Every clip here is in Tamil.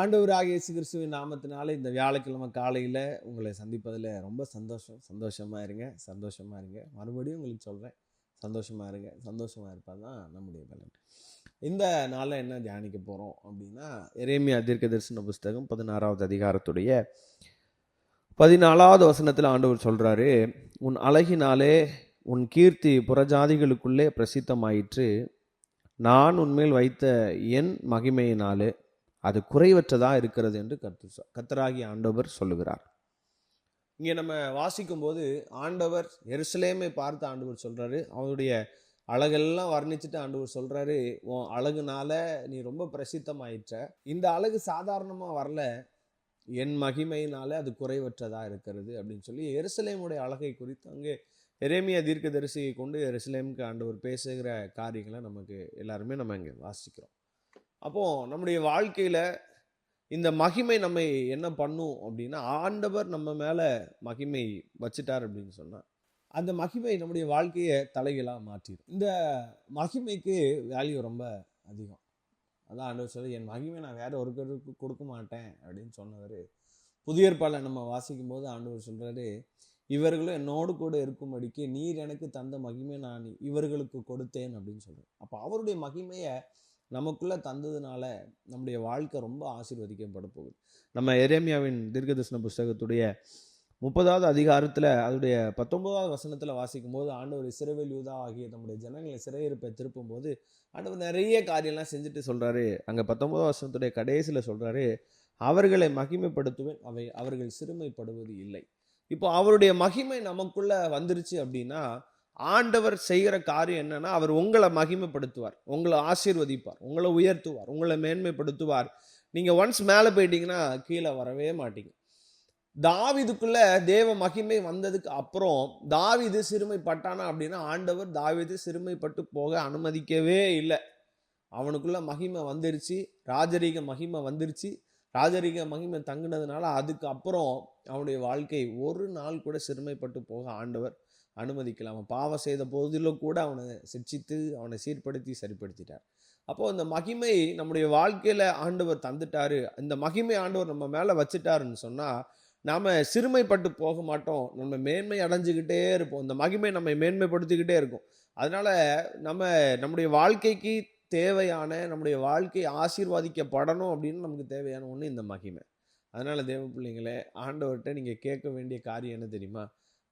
ஆண்டவராகிய இயேசு கிறிஸ்துவின் நாமத்தினால இந்த வியாழக்கிழமை காலையில் உங்களை சந்திப்பதில் ரொம்ப சந்தோஷமாக இருங்க. மறுபடியும் உங்களுக்கு சொல்கிறேன், சந்தோஷமாக இருப்பது தான் நம்முடைய பலன். இந்த நாளில் என்ன தியானிக்க போகிறோம் அப்படின்னா, எரேமியா தீர்க்கதரிசன புஸ்தகம் 16வது அதிகாரத்துடைய 14வது வசனத்தில் ஆண்டவர் சொல்கிறாரு, உன் அழகினாலே உன் கீர்த்தி புறஜாதிகளுக்குள்ளே பிரசித்தமாயிற்று, நான் உன்மேல் வைத்த என் மகிமையினாலே அது குறைவற்றதாக இருக்கிறது என்று கர்த்தராகிய ஆண்டவர் சொல்லுகிறார். இங்கே நம்ம வாசிக்கும் போது ஆண்டவர் எருசலேமை பார்த்து ஆண்டவர் சொல்றாரு, அவருடைய அழகெல்லாம் வர்ணிச்சுட்டு ஆண்டவர் சொல்றாரு, உன் அழகுனால நீ ரொம்ப பிரசித்தமாயிற்ற, இந்த அழகு சாதாரணமா வரல, என் மகிமையினால அது குறைவற்றதா இருக்கிறது அப்படின்னு சொல்லி எருசலேமுடைய அழகை குறித்து அங்கே எரேமியா தீர்க்கதரிசியை கொண்டு எருசலேமுக்கு ஆண்டவர் பேசுகிற காரியங்களை நமக்கு எல்லாருமே நம்ம இங்கே வாசிக்கிறோம். அப்போது நம்முடைய வாழ்க்கையில் இந்த மகிமை நம்மை என்ன பண்ணும் அப்படின்னா, ஆண்டவர் நம்ம மேலே மகிமை வச்சுட்டார் அப்படின்னு சொன்னால் அந்த மகிமை நம்முடைய வாழ்க்கையை தலைகளாக மாற்றிடும். இந்த மகிமைக்கு வேல்யூ ரொம்ப அதிகம். அதான் ஆண்டவர் சொல்லி, என் மகிமை நான் வேற ஒருத்தருக்கு கொடுக்க மாட்டேன் அப்படின்னு சொன்னவர். புதிய ஏற்பாடில் நம்ம வாசிக்கும் போது ஆண்டவர் சொல்கிறாரு, இவர்களும் என்னோடு கூட இருக்கும்படிக்கு நீர் எனக்கு தந்த மகிமை நான் இவர்களுக்கு கொடுத்தேன் அப்படின்னு சொல்கிறார். அப்போ அவருடைய மகிமையை நமக்குள்ளே தந்ததுனால நம்முடைய வாழ்க்கை ரொம்ப ஆசீர்வதிக்கப்பட போகுது. நம்ம எரேமியாவின் தீர்க்கதரிசன புஸ்தகத்துடைய 30வது அதிகாரத்தில் அதோடைய 19வது வசனத்தில் வாசிக்கும் போது ஆண்டவர் இஸ்ரவேல் யூதா ஆகிய நம்முடைய ஜனங்களை சிறையிருப்பை திருப்பும் போது ஆண்டவர் நிறைய காரியம்லாம் செஞ்சுட்டு சொல்கிறாரு. அங்கே 19வது வசனத்துடைய கடைசியில் சொல்கிறாரு, அவர்களை மகிமைப்படுத்துவேன், அவர்கள் சிறுமைப்படுவது இல்லை. இப்போ அவருடைய மகிமை நமக்குள்ளே வந்துருச்சு அப்படின்னா ஆண்டவர் செய்கிற காரியம் என்னன்னா, அவர் உங்களை மகிமைப்படுத்துவார், உங்களை ஆசீர்வதிப்பார், உங்களை உயர்த்துவார், உங்களை மேன்மைப்படுத்துவார். நீங்கள் ஒன்ஸ் மேலே போயிட்டீங்கன்னா கீழே வரவே மாட்டீங்க. தாவீதுக்குள்ள தேவ மகிமை வந்ததுக்கு அப்புறம் தாவீது சிறுமைப்பட்டானா அப்படின்னா ஆண்டவர் தாவீது சிறுமைப்பட்டு போக அனுமதிக்கவே இல்லை. அவனுக்குள்ள மகிமை வந்துருச்சு, ராஜரீக மகிமை வந்துருச்சு. ராஜரீக மகிமை தங்கினதுனால அதுக்கு அப்புறம் அவனுடைய வாழ்க்கை ஒரு நாள் கூட சிறுமைப்பட்டு போக ஆண்டவர் அனுமதிக்கலாம். அவன் பாவம் செய்த போதிலும் கூட அவனை சிக்ஷித்து அவனை சீர்படுத்தி சரிப்படுத்திட்டார். அப்போ இந்த மகிமை நம்முடைய வாழ்க்கையில ஆண்டவர் தந்துட்டாரு, இந்த மகிமை ஆண்டவர் நம்ம மேல வச்சுட்டாருன்னு சொன்னா நாம சிறுமைப்பட்டு போக மாட்டோம், நம்ம மேன்மை அடைஞ்சுக்கிட்டே இருப்போம். இந்த மகிமை நம்மை மேன்மைப்படுத்திக்கிட்டே இருக்கும். அதனால நம்முடைய வாழ்க்கைக்கு தேவையான, நம்முடைய வாழ்க்கை ஆசீர்வாதிக்கப்படணும் அப்படின்னு நமக்கு தேவையான ஒன்று இந்த மகிமை. அதனால தேவ பிள்ளைங்களே, ஆண்டவர்கிட்ட நீங்க கேட்க வேண்டிய காரியம் என்ன தெரியுமா?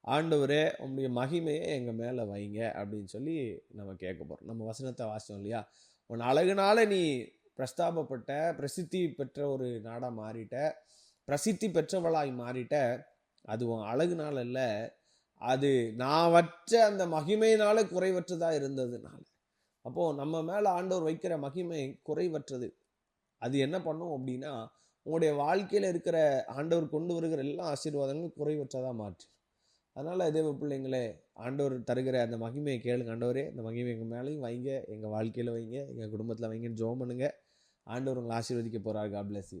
ஆண்டவரே உங்களுடைய மகிமையை எங்கள் மேலே வைங்க அப்படின்னு சொல்லி நம்ம கேட்க போகிறோம். நம்ம வசனத்தை வாசித்தோம் இல்லையா, உன் அழகுனால நீ பிரஸ்தாபப்பட்ட, பிரசித்தி பெற்ற ஒரு நாடாக மாறிட்ட, பிரசித்தி பெற்றவளாய் மாறிட்ட, அது உன் அழகுனால இல்லை, அது நான் வற்ற அந்த மகிமையினால குறைவற்றதாக இருந்ததுனால. அப்போது நம்ம மேலே ஆண்டவர் வைக்கிற மகிமை குறைவற்றது. அது என்ன பண்ணும் அப்படின்னா, உங்களுடைய வாழ்க்கையில் இருக்கிற ஆண்டவர் கொண்டு வருகிற எல்லா ஆசீர்வாதங்களும் குறைவற்றதாக மாற்று. அதனால் தேவ பிள்ளைங்களே, ஆண்டவர் தருகிற அந்த மகிமையை கேளுங்க. ஆண்டவரே, இந்த மகிமை எங்கள் மேலேயும் வைங்க, எங்கள் வாழ்க்கையில் வைங்க, எங்கள் குடும்பத்தில் வைங்கன்னு ஜெபம் பண்ணுங்க. ஆண்டவர் உங்களை ஆசீர்வதிக்க போகிறார். God bless you.